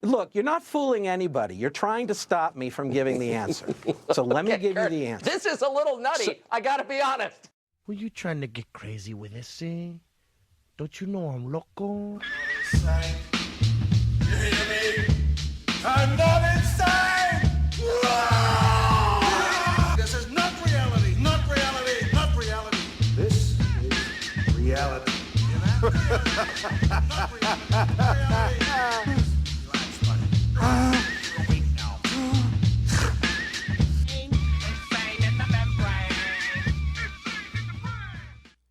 Look, you're not fooling anybody. You're trying to stop me from giving the answer. So let me give you the answer. This is a little nutty, I gotta be honest. Were you trying to get crazy with this, eh? Don't you know I'm loco? You hear me? I'm not insane! This is not reality, not reality, not reality. This is reality. Not reality, not reality. Relax, buddy. You're awake now.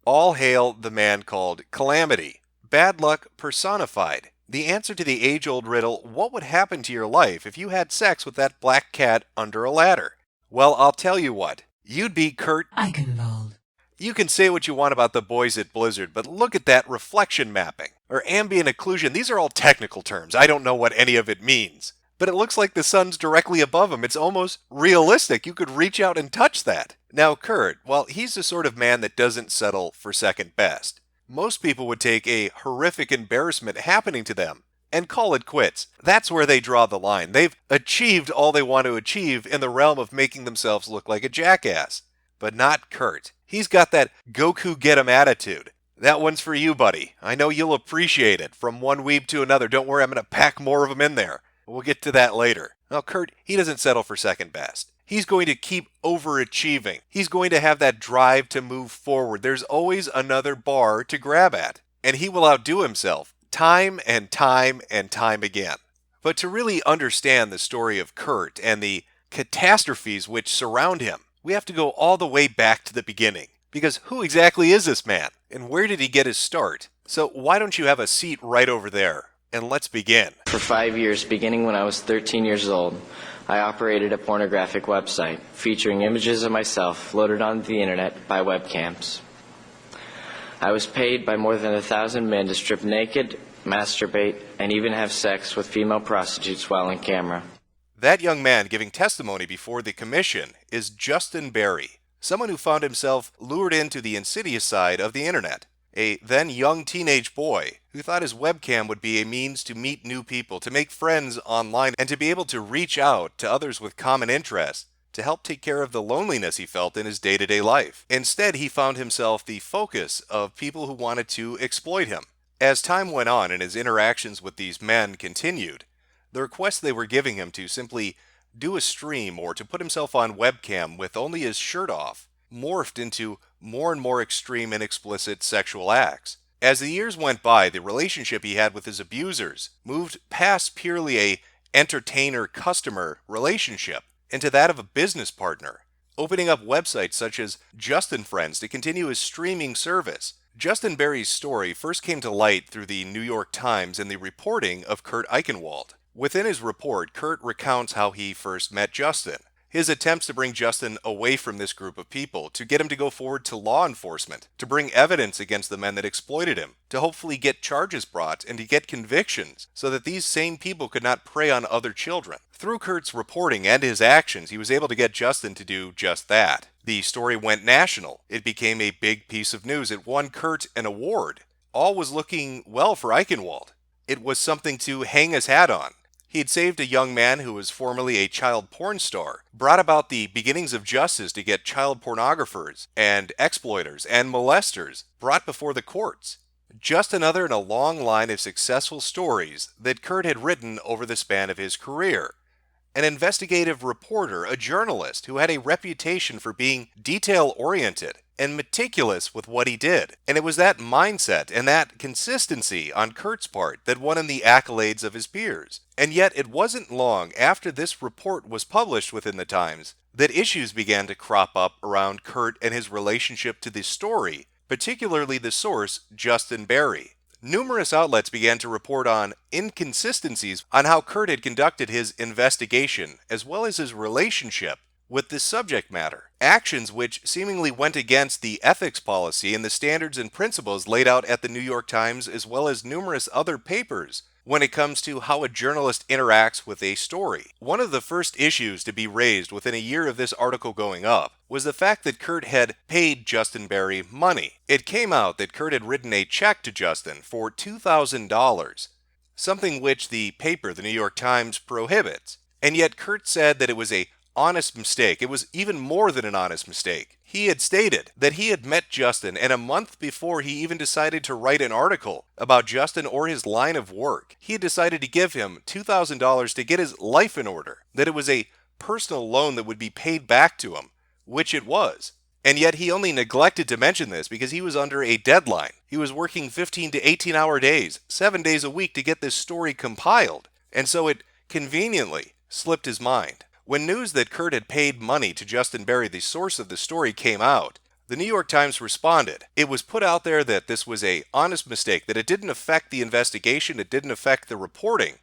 All hail the man called Calamity. Bad luck personified. The answer to the age-old riddle, what would happen to your life if you had sex with that black cat under a ladder? Well, I'll tell you what. You'd be Kurt Eichenwald. You can say what you want about the boys at Blizzard, but look at that reflection mapping, or ambient occlusion. These are all technical terms. I don't know what any of it means. But it looks like the sun's directly above him. It's almost realistic. You could reach out and touch that. Now, Kurt, well, he's the sort of man that doesn't settle for second best. Most people would take a horrific embarrassment happening to them and call it quits. That's where they draw the line. They've achieved all they want to achieve in the realm of making themselves look like a jackass. But not Kurt. He's got that Goku get 'em attitude. That one's for you, buddy. I know you'll appreciate it. From one weeb to another. Don't worry, I'm going to pack more of them in there. We'll get to that later. Now, Kurt, he doesn't settle for second best. He's going to keep overachieving. He's going to have that drive to move forward. There's always another bar to grab at. And he will outdo himself time and time and time again. But to really understand the story of Kurt and the catastrophes which surround him, we have to go all the way back to the beginning. Because who exactly is this man? And where did he get his start? So why don't you have a seat right over there? And let's begin. For 5 years, beginning when I was 13 years old, I operated a pornographic website featuring images of myself loaded onto the internet by webcams. I was paid by more than 1,000 men to strip naked, masturbate, and even have sex with female prostitutes while on camera. That young man giving testimony before the commission is Justin Berry, someone who found himself lured into the insidious side of the internet. A then young teenage boy who thought his webcam would be a means to meet new people, to make friends online, and to be able to reach out to others with common interests to help take care of the loneliness he felt in his day-to-day life. Instead, he found himself the focus of people who wanted to exploit him. As time went on and his interactions with these men continued, the requests they were giving him to simply do a stream or to put himself on webcam with only his shirt off morphed into more and more extreme and explicit sexual acts. As the years went by, the relationship he had with his abusers moved past purely a entertainer-customer relationship into that of a business partner, opening up websites such as Justin Friends to continue his streaming service. Justin Berry's story first came to light through the New York Times and the reporting of Kurt Eichenwald. Within his report, Kurt recounts how he first met Justin, his attempts to bring Justin away from this group of people, to get him to go forward to law enforcement, to bring evidence against the men that exploited him, to hopefully get charges brought and to get convictions so that these same people could not prey on other children. Through Kurt's reporting and his actions, he was able to get Justin to do just that. The story went national. It became a big piece of news. It won Kurt an award. All was looking well for Eichenwald. It was something to hang his hat on. He had saved a young man who was formerly a child porn star, brought about the beginnings of justice to get child pornographers and exploiters and molesters brought before the courts. Just another in a long line of successful stories that Kurt had written over the span of his career. An investigative reporter, a journalist who had a reputation for being detail-oriented and meticulous with what he did. And it was that mindset and that consistency on Kurt's part that won him the accolades of his peers. And yet it wasn't long after this report was published within the Times that issues began to crop up around Kurt and his relationship to the story, particularly the source, Justin Berry. Numerous outlets began to report on inconsistencies on how Kurt had conducted his investigation, as well as his relationship with the subject matter. Actions which seemingly went against the ethics policy and the standards and principles laid out at the New York Times, as well as numerous other papers, when it comes to how a journalist interacts with a story. One of the first issues to be raised within a year of this article going up was the fact that Kurt had paid Justin Berry money. It came out that Kurt had written a check to Justin for $2,000. something which the paper, the New York Times, prohibits. And yet Kurt said that it was a honest mistake. It was even more than an honest mistake. He had stated that he had met Justin, and a month before he even decided to write an article about Justin or his line of work, he had decided to give him $2,000 to get his life in order, that it was a personal loan that would be paid back to him, which it was. And yet he only neglected to mention this because he was under a deadline. He was working 15 to 18-hour days, 7 days a week to get this story compiled, and so it conveniently slipped his mind. When news that Kurt had paid money to Justin Berry, the source of the story, came out, the New York Times responded. It was put out there that this was an honest mistake, that it didn't affect the investigation, it didn't affect the reporting,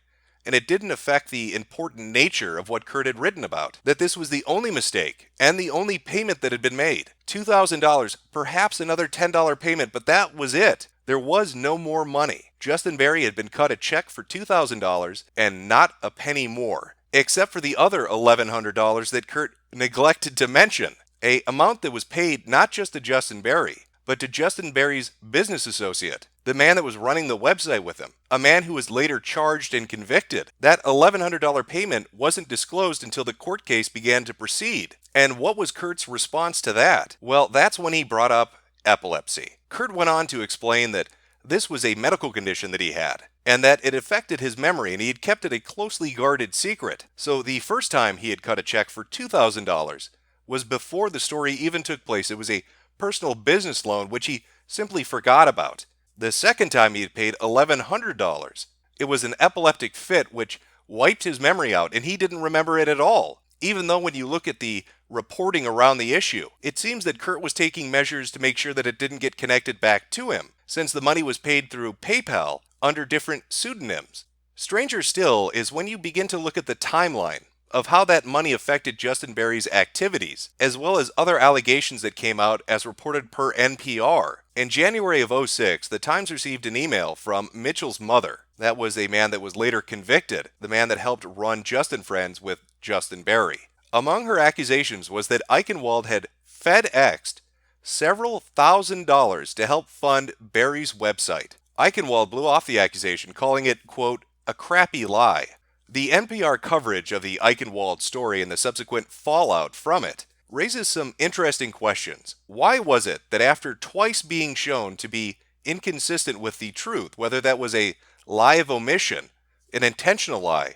and it didn't affect the important nature of what Kurt had written about. That this was the only mistake and the only payment that had been made. $2,000, perhaps another $10 payment, but that was it. There was no more money. Justin Berry had been cut a check for $2,000 and not a penny more, except for the other $1,100 that Kurt neglected to mention, an amount that was paid not just to Justin Berry, but to Justin Berry's business associate, the man that was running the website with him, a man who was later charged and convicted. That $1,100 payment wasn't disclosed until the court case began to proceed. And what was Kurt's response to that? Well, that's when he brought up epilepsy. Kurt went on to explain that this was a medical condition that he had, and that it affected his memory, and he had kept it a closely guarded secret. So the first time he had cut a check for $2,000 was before the story even took place. It was a personal business loan which he simply forgot about. The second time he had paid $1,100. It was an epileptic fit which wiped his memory out, and he didn't remember it at all. Even though when you look at the reporting around the issue, it seems that Kurt was taking measures to make sure that it didn't get connected back to him, since the money was paid through PayPal under different pseudonyms. Stranger still is when you begin to look at the timeline of how that money affected Justin Berry's activities, as well as other allegations that came out as reported per NPR. In January of '06, the Times received an email from Mitchell's mother. That was a man that was later convicted, the man that helped run Justin Friends with Justin Berry. Among her accusations was that Eichenwald had FedExed several $1,000s to help fund Berry's website. Eichenwald blew off the accusation, calling it, quote, a crappy lie. The NPR coverage of the Eichenwald story and the subsequent fallout from it raises some interesting questions. Why was it that after twice being shown to be inconsistent with the truth, whether that was a lie of omission, an intentional lie,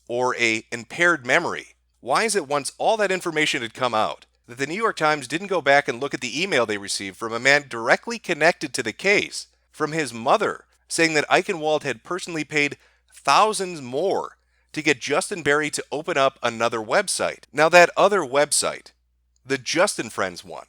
or an impaired memory, why is it once all that information had come out that the New York Times didn't go back and look at the email they received from a man directly connected to the case, from his mother, saying that Eichenwald had personally paid thousands more to get Justin Berry to open up another website? Now that other website, the Justin Friends one,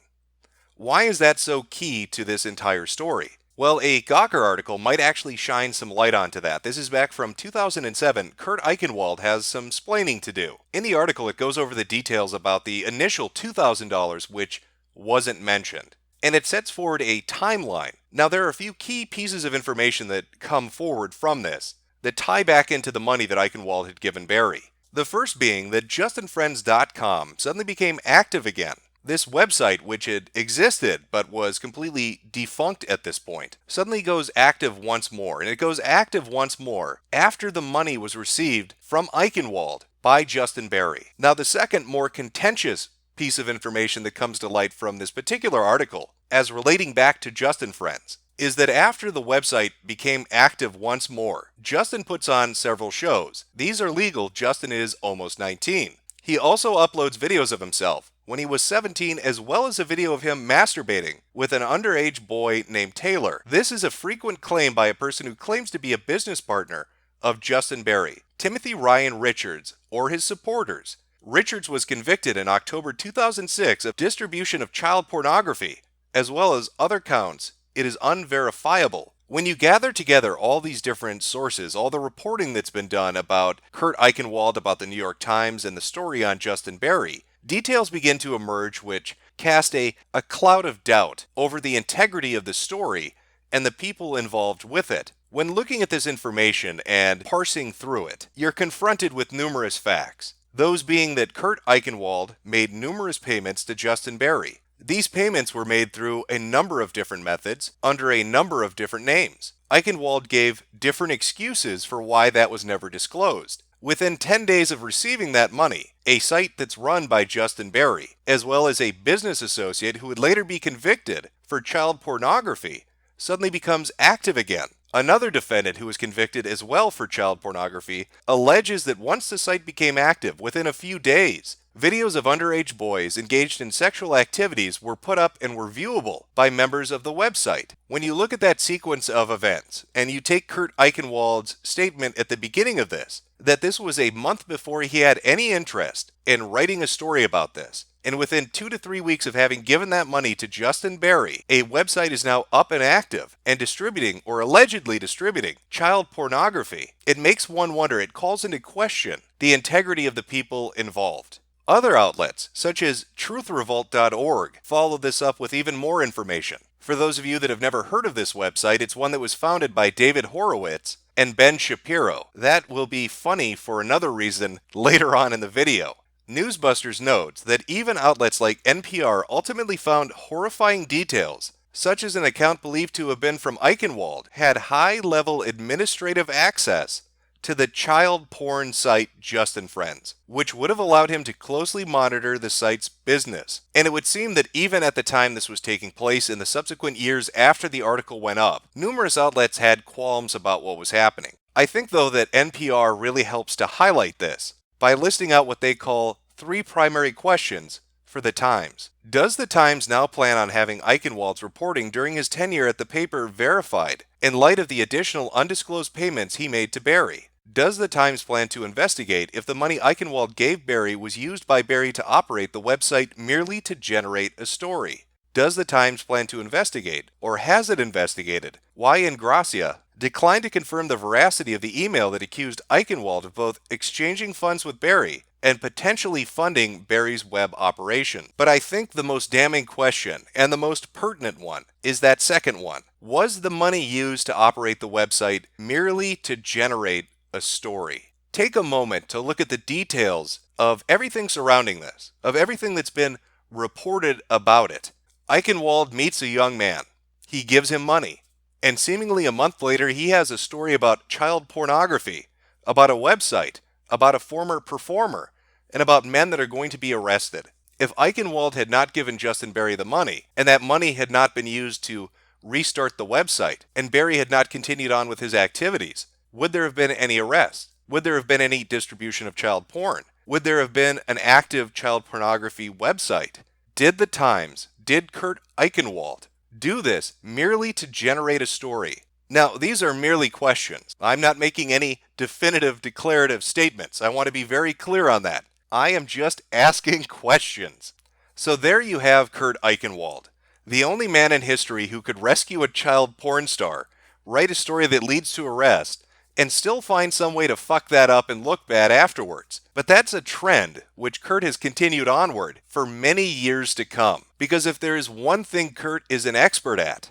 why is that so key to this entire story? Well, a Gawker article might actually shine some light onto that. This is back from 2007. Kurt Eichenwald has some splaining to do. In the article, it goes over the details about the initial $2,000, which wasn't mentioned. And it sets forward a timeline. Now, there are a few key pieces of information that come forward from this that tie back into the money that Eichenwald had given Berry. The first being that JustinFriends.com suddenly became active again. This website, which had existed but was completely defunct at this point, suddenly goes active once more. And it goes active once more after the money was received from Eichenwald by Justin Berry. Now, the second, more contentious piece of information that comes to light from this particular article, as relating back to Justin Friends, is that after the website became active once more, Justin puts on several shows. These are legal. Justin is almost 19. He also uploads videos of himself when he was 17, as well as a video of him masturbating with an underage boy named Taylor. This is a frequent claim by a person who claims to be a business partner of Justin Berry, Timothy Ryan Richards, or his supporters. Richards was convicted in October 2006 of distribution of child pornography, as well as other counts. It is unverifiable. When you gather together all these different sources, all the reporting that's been done about Kurt Eichenwald, about the New York Times, and the story on Justin Berry, details begin to emerge which cast a cloud of doubt over the integrity of the story and the people involved with it. When looking at this information and parsing through it, you're confronted with numerous facts. Those being that Kurt Eichenwald made numerous payments to Justin Berry. These payments were made through a number of different methods, under a number of different names. Eichenwald gave different excuses for why that was never disclosed. Within 10 days of receiving that money, a site that's run by Justin Berry, as well as a business associate who would later be convicted for child pornography, suddenly becomes active again. Another defendant who was convicted as well for child pornography alleges that once the site became active, within a few days, videos of underage boys engaged in sexual activities were put up and were viewable by members of the website. When you look at that sequence of events, and you take Kurt Eichenwald's statement at the beginning of this, that this was a month before he had any interest in writing a story about this, and within 2 to 3 weeks of having given that money to Justin Berry, a website is now up and active and distributing, or allegedly distributing, child pornography. It makes one wonder, it calls into question the integrity of the people involved. Other outlets, such as truthrevolt.org, follow this up with even more information. For those of you that have never heard of this website, it's one that was founded by David Horowitz and Ben Shapiro. That will be funny for another reason later on in the video. Newsbusters notes that even outlets like NPR ultimately found horrifying details, such as an account believed to have been from Eichenwald had high-level administrative access to the child porn site Just and Friends, which would have allowed him to closely monitor the site's business. And it would seem that even at the time this was taking place in the subsequent years after the article went up, numerous outlets had qualms about what was happening. I think, though, that NPR really helps to highlight this by listing out what they call 3 primary questions for the Times. Does the Times now plan on having Eichenwald's reporting during his tenure at the paper verified in light of the additional undisclosed payments he made to Berry? Does the Times plan to investigate if the money Eichenwald gave Berry was used by Berry to operate the website merely to generate a story? Does the Times plan to investigate, or has it investigated, why Ingracia declined to confirm the veracity of the email that accused Eichenwald of both exchanging funds with Berry and potentially funding Berry's web operation? But I think the most damning question, and the most pertinent one, is that second one. Was the money used to operate the website merely to generate a story? Take a moment to look at the details of everything surrounding this, of everything that's been reported about it. Eichenwald meets a young man. He gives him money. And seemingly a month later, he has a story about child pornography, about a website, about a former performer, and about men that are going to be arrested. If Eichenwald had not given Justin Berry the money, and that money had not been used to restart the website, and Berry had not continued on with his activities, would there have been any arrests? Would there have been any distribution of child porn? Would there have been an active child pornography website? Did the Times, did Kurt Eichenwald do this merely to generate a story? Now, these are merely questions. I'm not making any definitive declarative statements. I want to be very clear on that. I am just asking questions. So there you have Kurt Eichenwald, the only man in history who could rescue a child porn star, write a story that leads to arrest, and still find some way to fuck that up and look bad afterwards. But that's a trend which Kurt has continued onward for many years to come. Because if there is one thing Kurt is an expert at,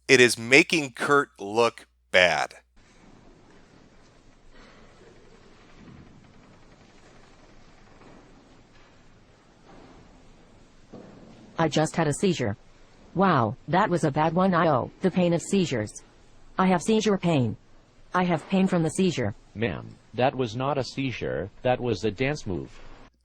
it is making Kurt look bad. I just had a seizure. Wow, that was a bad one. The pain of seizures. I have seizure pain. I have pain from the seizure. Ma'am, that was not a seizure, that was a dance move.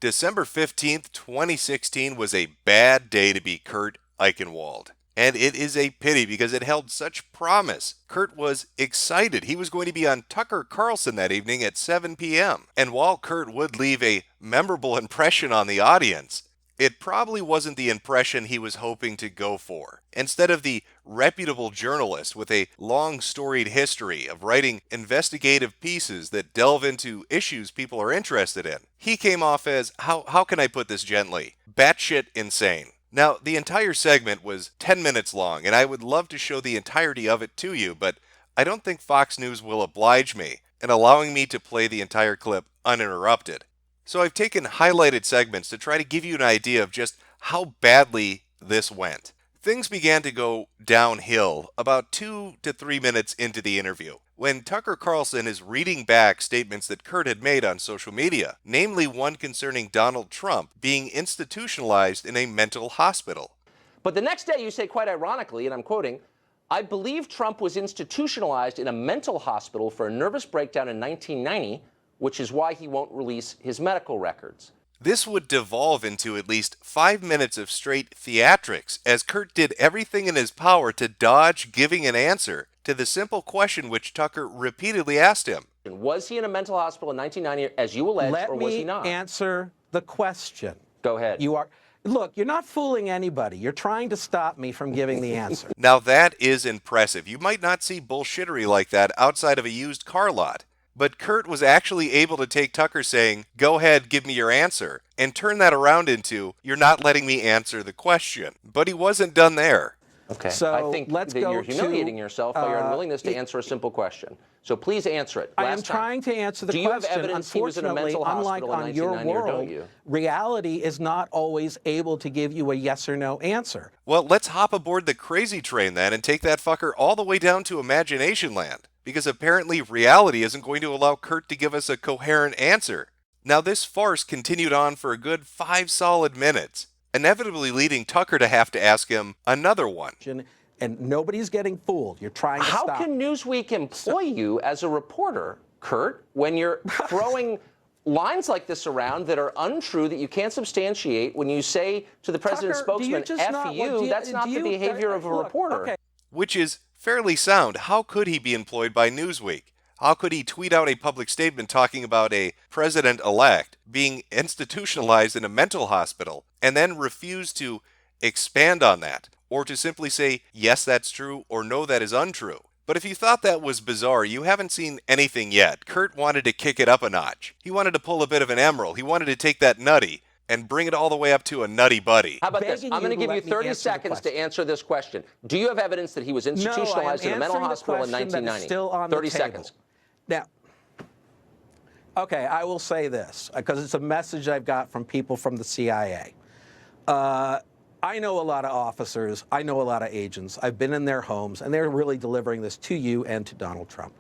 December 15th, 2016 was a bad day to be Kurt Eichenwald. And it is a pity because it held such promise. Kurt was excited. He was going to be on Tucker Carlson that evening at 7 p.m. And while Kurt would leave a memorable impression on the audience, it probably wasn't the impression he was hoping to go for. Instead of the reputable journalist with a long storied history of writing investigative pieces that delve into issues people are interested in, he came off as, how can I put this gently, batshit insane. Now, the entire segment was 10 minutes long, and I would love to show the entirety of it to you, but I don't think Fox News will oblige me in allowing me to play the entire clip uninterrupted. So I've taken highlighted segments to try to give you an idea of just how badly this went. Things began to go downhill about 2 to 3 minutes into the interview, when Tucker Carlson is reading back statements that Kurt had made on social media, namely one concerning Donald Trump being institutionalized in a mental hospital. But the next day you say, quite ironically, and I'm quoting, I believe Trump was institutionalized in a mental hospital for a nervous breakdown in 1990, which is why he won't release his medical records. This would devolve into at least 5 minutes of straight theatrics, as Kurt did everything in his power to dodge giving an answer to the simple question which Tucker repeatedly asked him. Was he in a mental hospital in 1990, as you alleged, or was he not? Let me answer the question. Go ahead. Look, you're not fooling anybody. You're trying to stop me from giving the answer. Now that is impressive. You might not see bullshittery like that outside of a used car lot. But Kurt was actually able to take Tucker saying, "Go ahead, give me your answer," and turn that around into, "You're not letting me answer the question." But he wasn't done there. Okay. So I think let's that go you're humiliating to, yourself by your unwillingness to answer a simple question. So please answer it. I am trying to answer the question. Do you question. have evidence he was in a mental Unfortunately, hospital in unlike on your 1990, or don't world, you? reality is not always able to give you a yes or no answer. Well, let's hop aboard the crazy train then and take that fucker all the way down to imagination land. Because apparently reality isn't going to allow Kurt to give us a coherent answer. Now this farce continued on for a good 5 solid minutes, inevitably leading Tucker to have to ask him another one. And nobody's getting fooled. You're trying to How stop. can Newsweek employ you as a reporter, Kurt, when you're throwing lines like this around that are untrue, that you can't substantiate, when you say to the president's Tucker, do you spokesman, just F not- you, do you- that's not do the you- behavior of a look, reporter. okay. Which is fairly sound. How could he be employed by Newsweek? How could he tweet out a public statement talking about a president-elect being institutionalized in a mental hospital and then refuse to expand on that, or to simply say, yes, that's true, or no, that is untrue? But if you thought that was bizarre, you haven't seen anything yet. Kurt wanted to kick it up a notch. He wanted to pull a bit of an Emerald. He wanted to take that nutty and bring it all the way up to a nutty buddy. How about this? Begging I'm going to you to give you let me 30 answer the seconds to question. answer this question. Do you have evidence that he was institutionalized in a mental hospital in 1990? Still on 30 the table. seconds. Now, okay, I will say this, because it's a message I've got from people from the CIA. I know a lot of officers. I know a lot of agents. I've been in their homes, and they're really delivering this to you and to Donald Trump.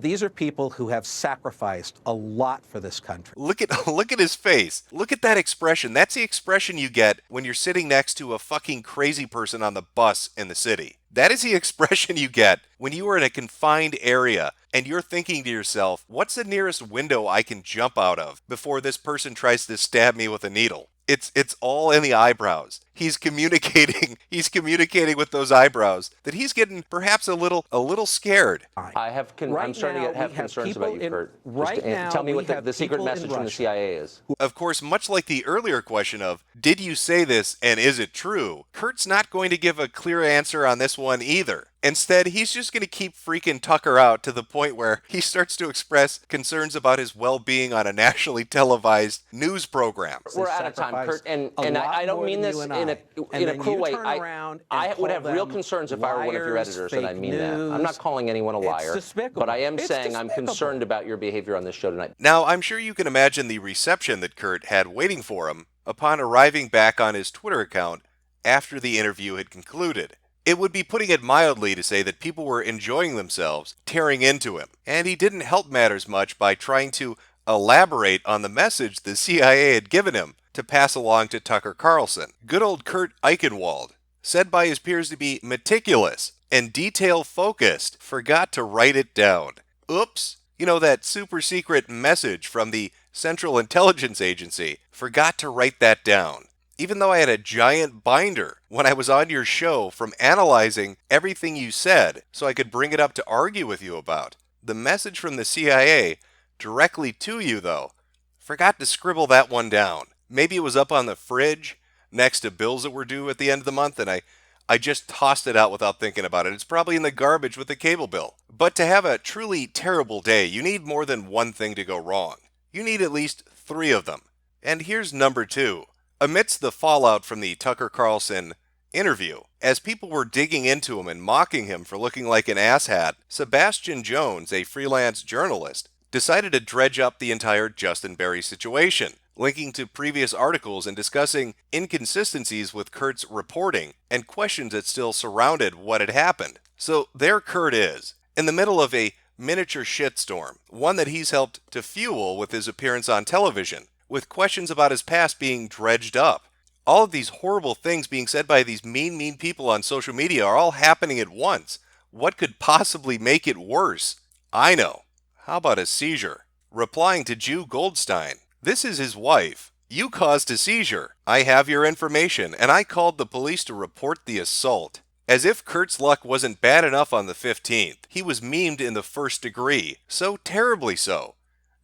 These are people who have sacrificed a lot for this country. Look at his face. Look at that expression. That's the expression you get when you're sitting next to a fucking crazy person on the bus in the city. That is the expression you get when you are in a confined area and you're thinking to yourself, what's the nearest window I can jump out of before this person tries to stab me with a needle? It's all in the eyebrows. He's communicating with those eyebrows that he's getting perhaps a little scared. I'm starting to have concerns about you, Kurt. Tell me what the secret message from the CIA is. Of course, much like the earlier question of, did you say this and is it true? Kurt's not going to give a clear answer on this one either. Instead, he's just going to keep freaking Tucker out to the point where he starts to express concerns about his well-being on a nationally televised news program. We're out of time, Kurt, and I don't mean this in a cruel way. I would have real concerns if I were one of your editors, and I mean that. I'm not calling anyone a liar, but I am saying I'm concerned about your behavior on this show tonight. Now, I'm sure you can imagine the reception that Kurt had waiting for him upon arriving back on his Twitter account after the interview had concluded. It would be putting it mildly to say that people were enjoying themselves, tearing into him, and he didn't help matters much by trying to elaborate on the message the CIA had given him to pass along to Tucker Carlson. Good old Kurt Eichenwald, said by his peers to be meticulous and detail-focused, forgot to write it down. Oops. You know, that super secret message from the Central Intelligence Agency, forgot to write that down. Even though I had a giant binder when I was on your show from analyzing everything you said so I could bring it up to argue with you about. The message from the CIA directly to you, though, forgot to scribble that one down. Maybe it was up on the fridge next to bills that were due at the end of the month, and I just tossed it out without thinking about it. It's probably in the garbage with the cable bill. But to have a truly terrible day, you need more than one thing to go wrong. You need at least 3 of them. And here's number 2. Amidst the fallout from the Tucker Carlson interview, as people were digging into him and mocking him for looking like an asshat, Sebastian Jones, a freelance journalist, decided to dredge up the entire Justin Berry situation, linking to previous articles and discussing inconsistencies with Kurt's reporting and questions that still surrounded what had happened. So there Kurt is, in the middle of a miniature shitstorm, one that he's helped to fuel with his appearance on television, with questions about his past being dredged up. All of these horrible things being said by these mean people on social media are all happening at once. What could possibly make it worse? I know. How about a seizure? Replying to Jew Goldstein. This is his wife. You caused a seizure. I have your information, and I called the police to report the assault. As if Kurt's luck wasn't bad enough on the 15th, he was memed in the first degree, so terribly so,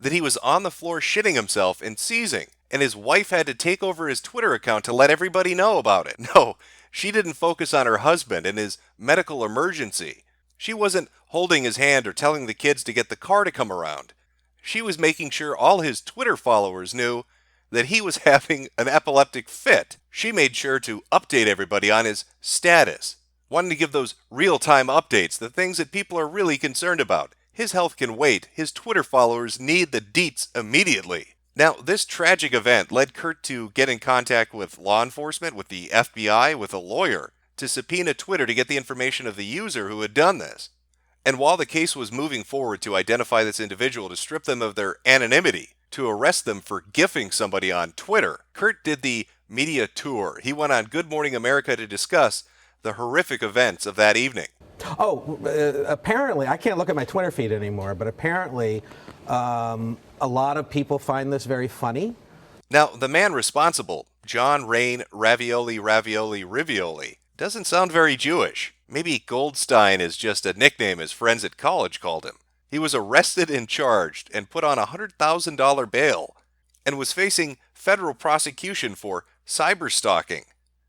that he was on the floor shitting himself and seizing, and his wife had to take over his Twitter account to let everybody know about it. No, she didn't focus on her husband and his medical emergency. She wasn't holding his hand or telling the kids to get the car to come around. She was making sure all his Twitter followers knew that he was having an epileptic fit. She made sure to update everybody on his status, wanting to give those real-time updates, the things that people are really concerned about. His health can wait. His Twitter followers need the deets immediately. Now, this tragic event led Kurt to get in contact with law enforcement, with the FBI, with a lawyer, to subpoena Twitter to get the information of the user who had done this. And while the case was moving forward to identify this individual, to strip them of their anonymity, to arrest them for gifting somebody on Twitter, Kurt did the media tour. He went on Good Morning America to discuss the horrific events of that evening. Oh, apparently, I can't look at my Twitter feed anymore, but apparently a lot of people find this very funny. Now, the man responsible, John Rain Ravioli, doesn't sound very Jewish. Maybe Goldstein is just a nickname his friends at college called him. He was arrested and charged and put on a $100,000 bail and was facing federal prosecution for cyberstalking.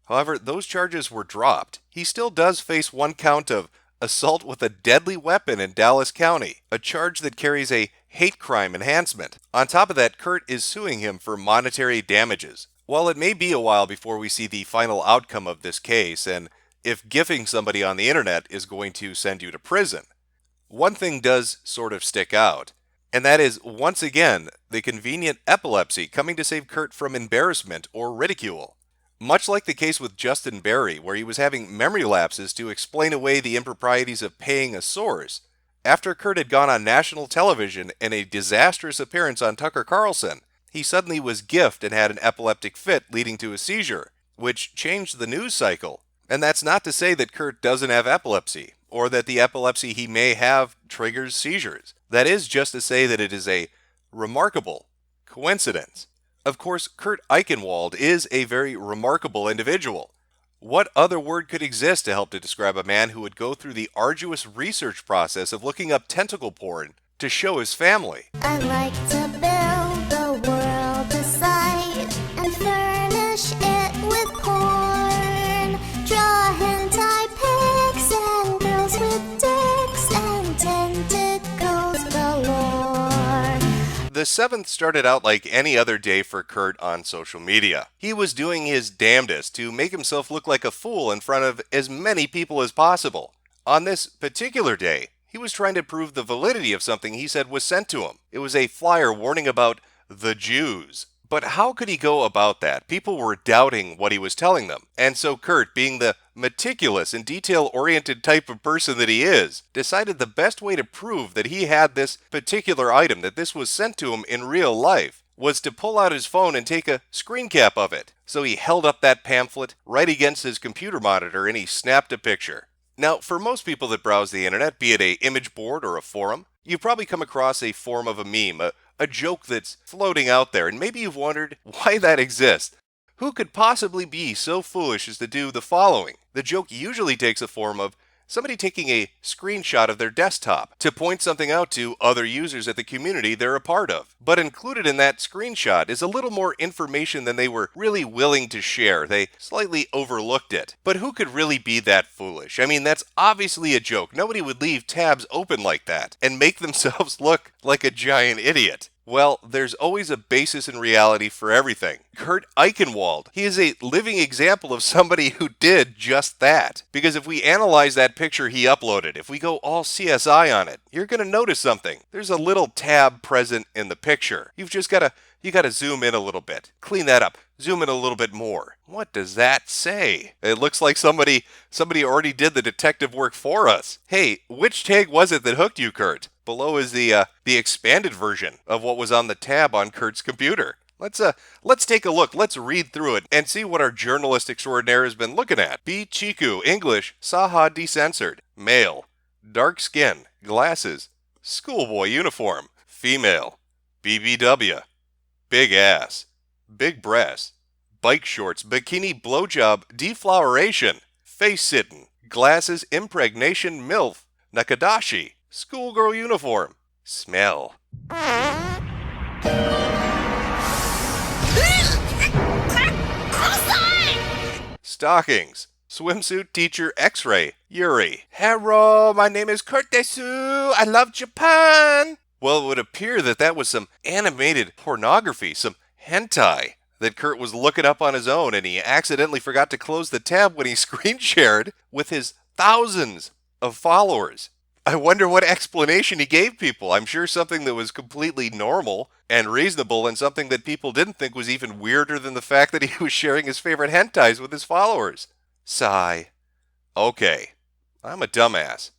However, those charges were dropped. He still does face one count of assault with a deadly weapon in Dallas County, a charge that carries a hate crime enhancement. On top of that, Kurt is suing him for monetary damages. While it may be a while before we see the final outcome of this case, and if gifting somebody on the internet is going to send you to prison, one thing does sort of stick out, and that is, once again, the convenient epilepsy coming to save Kurt from embarrassment or ridicule. Much like the case with Justin Berry, where he was having memory lapses to explain away the improprieties of paying a source, after Kurt had gone on national television in a disastrous appearance on Tucker Carlson, he suddenly was gifted and had an epileptic fit leading to a seizure, which changed the news cycle. And that's not to say that Kurt doesn't have epilepsy, or that the epilepsy he may have triggers seizures. That is just to say that it is a remarkable coincidence. Of course, Kurt Eichenwald is a very remarkable individual. What other word could exist to help to describe a man who would go through the arduous research process of looking up tentacle porn to show his family? I'd like to build the world a site and furnish it with porn. Draw hentai pics and girls with dicks and tentacles galore. The 7th started out like any other day for Kurt on social media. He was doing his damnedest to make himself look like a fool in front of as many people as possible. On this particular day, he was trying to prove the validity of something he said was sent to him. It was a flyer warning about the Jews. But how could he go about that? People were doubting what he was telling them. And so Kurt, being the meticulous and detail-oriented type of person that he is, decided the best way to prove that he had this particular item, that this was sent to him in real life, was to pull out his phone and take a screen cap of it. So he held up that pamphlet right against his computer monitor and he snapped a picture. Now, for most people that browse the internet, be it an image board or a forum, you've probably come across a form of a meme, a joke that's floating out there, and maybe you've wondered why that exists. Who could possibly be so foolish as to do the following? The joke usually takes a form of somebody taking a screenshot of their desktop to point something out to other users at the community they're a part of. But included in that screenshot is a little more information than they were really willing to share. They slightly overlooked it. But who could really be that foolish? I mean, that's obviously a joke. Nobody would leave tabs open like that and make themselves look like a giant idiot. Well, there's always a basis in reality for everything. Kurt Eichenwald, he is a living example of somebody who did just that. Because if we analyze that picture he uploaded, if we go all CSI on it, you're going to notice something. There's a little tab present in the picture. You've just got to zoom in a little bit. Clean that up. Zoom in a little bit more. What does that say? It looks like somebody already did the detective work for us. Hey, which tag was it that hooked you, Kurt? Below is the expanded version of what was on the tab on Kurt's computer. Let's take a look. Let's read through it and see what our journalist extraordinaire has been looking at. B. Chiku, English, Saha decensored. Male, dark skin, glasses, schoolboy uniform. Female, BBW, big ass, big breasts, bike shorts, bikini blowjob, defloweration, face sitting, glasses, impregnation, MILF, Nakadashi, schoolgirl uniform, smell. Stockings, swimsuit teacher X-ray, Yuri. Hello, my name is Kurt Desu. I love Japan. Well, it would appear that was some animated pornography, some hentai that Kurt was looking up on his own, and he accidentally forgot to close the tab when he screen shared with his thousands of followers. I wonder what explanation he gave people. I'm sure something that was completely normal and reasonable, and something that people didn't think was even weirder than the fact that he was sharing his favorite hentais with his followers. Sigh. Okay, I'm a dumbass.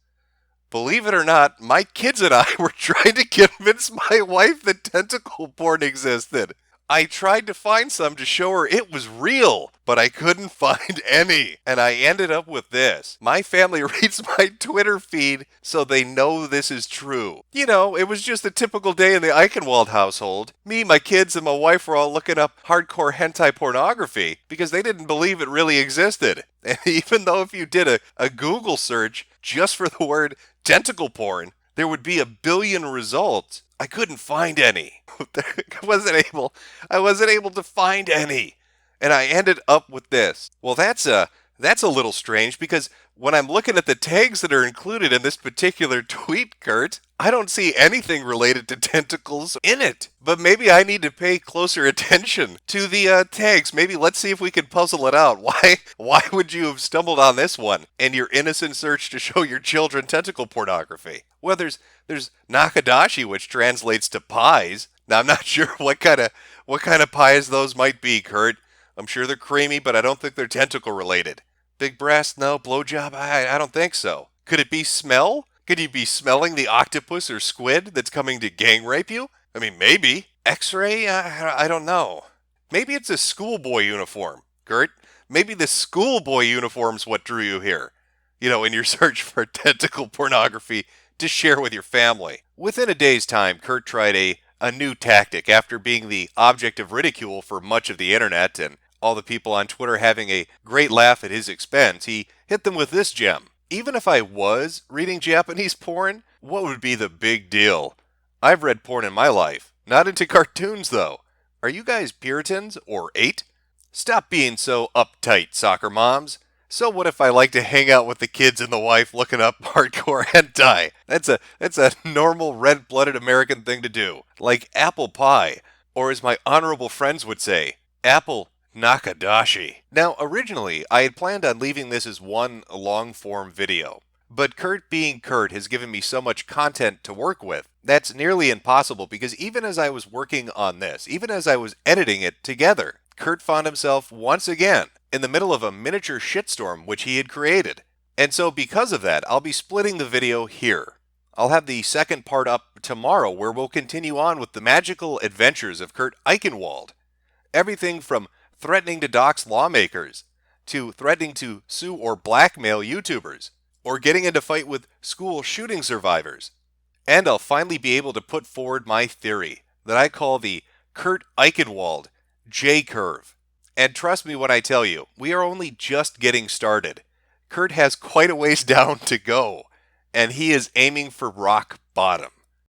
Believe it or not, my kids and I were trying to convince my wife that tentacle porn existed. I tried to find some to show her it was real, but I couldn't find any. And I ended up with this. My family reads my Twitter feed, so they know this is true. You know, it was just a typical day in the Eichenwald household. Me, my kids, and my wife were all looking up hardcore hentai pornography because they didn't believe it really existed. And even though if you did a Google search just for the word tentacle porn, there would be 1 billion results. I couldn't find any. I wasn't able to find any. And I ended up with this. Well, that's a little strange, because when I'm looking at the tags that are included in this particular tweet, Kurt, I don't see anything related to tentacles in it. But maybe I need to pay closer attention to the tags. Maybe let's see if we can puzzle it out. Why would you have stumbled on this one in your innocent search to show your children tentacle pornography? Well, there's Nakadashi, which translates to pies. Now, I'm not sure what kind of pies those might be, Kurt. I'm sure they're creamy, but I don't think they're tentacle related. Big breast, no. Blowjob, I don't think so. Could it be smell? Could you be smelling the octopus or squid that's coming to gang rape you? I mean, maybe. X-ray? I don't know. Maybe it's a schoolboy uniform, Kurt. Maybe the schoolboy uniform's what drew you here. You know, in your search for tentacle pornography to share with your family. Within a day's time, Kurt tried a new tactic after being the object of ridicule for much of the internet and all the people on Twitter having a great laugh at his expense. He hit them with this gem. Even if I was reading Japanese porn, what would be the big deal? I've read porn in my life. Not into cartoons, though. Are you guys Puritans or 8? Stop being so uptight, soccer moms. So what if I like to hang out with the kids and the wife looking up hardcore hentai? That's a normal red-blooded American thing to do. Like apple pie. Or as my honorable friends would say, apple Nakadashi. Now, originally, I had planned on leaving this as one long-form video. But Kurt being Kurt has given me so much content to work with, that's nearly impossible, because even as I was working on this, even as I was editing it together, Kurt found himself once again in the middle of a miniature shitstorm which he had created. And so because of that, I'll be splitting the video here. I'll have the second part up tomorrow, where we'll continue on with the magical adventures of Kurt Eichenwald. Everything from threatening to dox lawmakers, to threatening to sue or blackmail YouTubers, or getting into fight with school shooting survivors. And I'll finally be able to put forward my theory that I call the Kurt Eichenwald J-curve. And trust me when I tell you, we are only just getting started. Kurt has quite a ways down to go, and he is aiming for rock bottom.